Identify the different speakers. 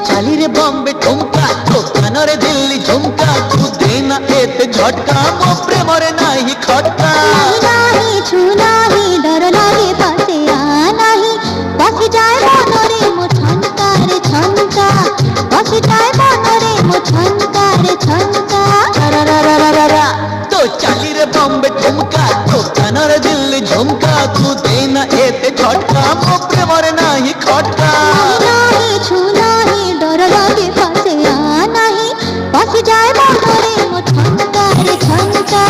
Speaker 1: चाली रे बॉम्बे ठुमका तो कानरे दिल्ली झुमका तू देना एते झटका मो प्रेम रे नाही खटका
Speaker 2: नाही छू नाही डर लागे पासे आ नाही बस जाए मनरे मो छनका रे छनका बस जाए मनरे मो छनका रे छनका
Speaker 1: रा तो चाली रे बॉम्बे ठुमका तो कानरे दिल्ली झुमका तू देना एते झटका मो प्रेम रे नाही खटका
Speaker 2: नाही छू नाही डर लागे पासे आ नाही बस जाए मनरे मो छनका रे छनका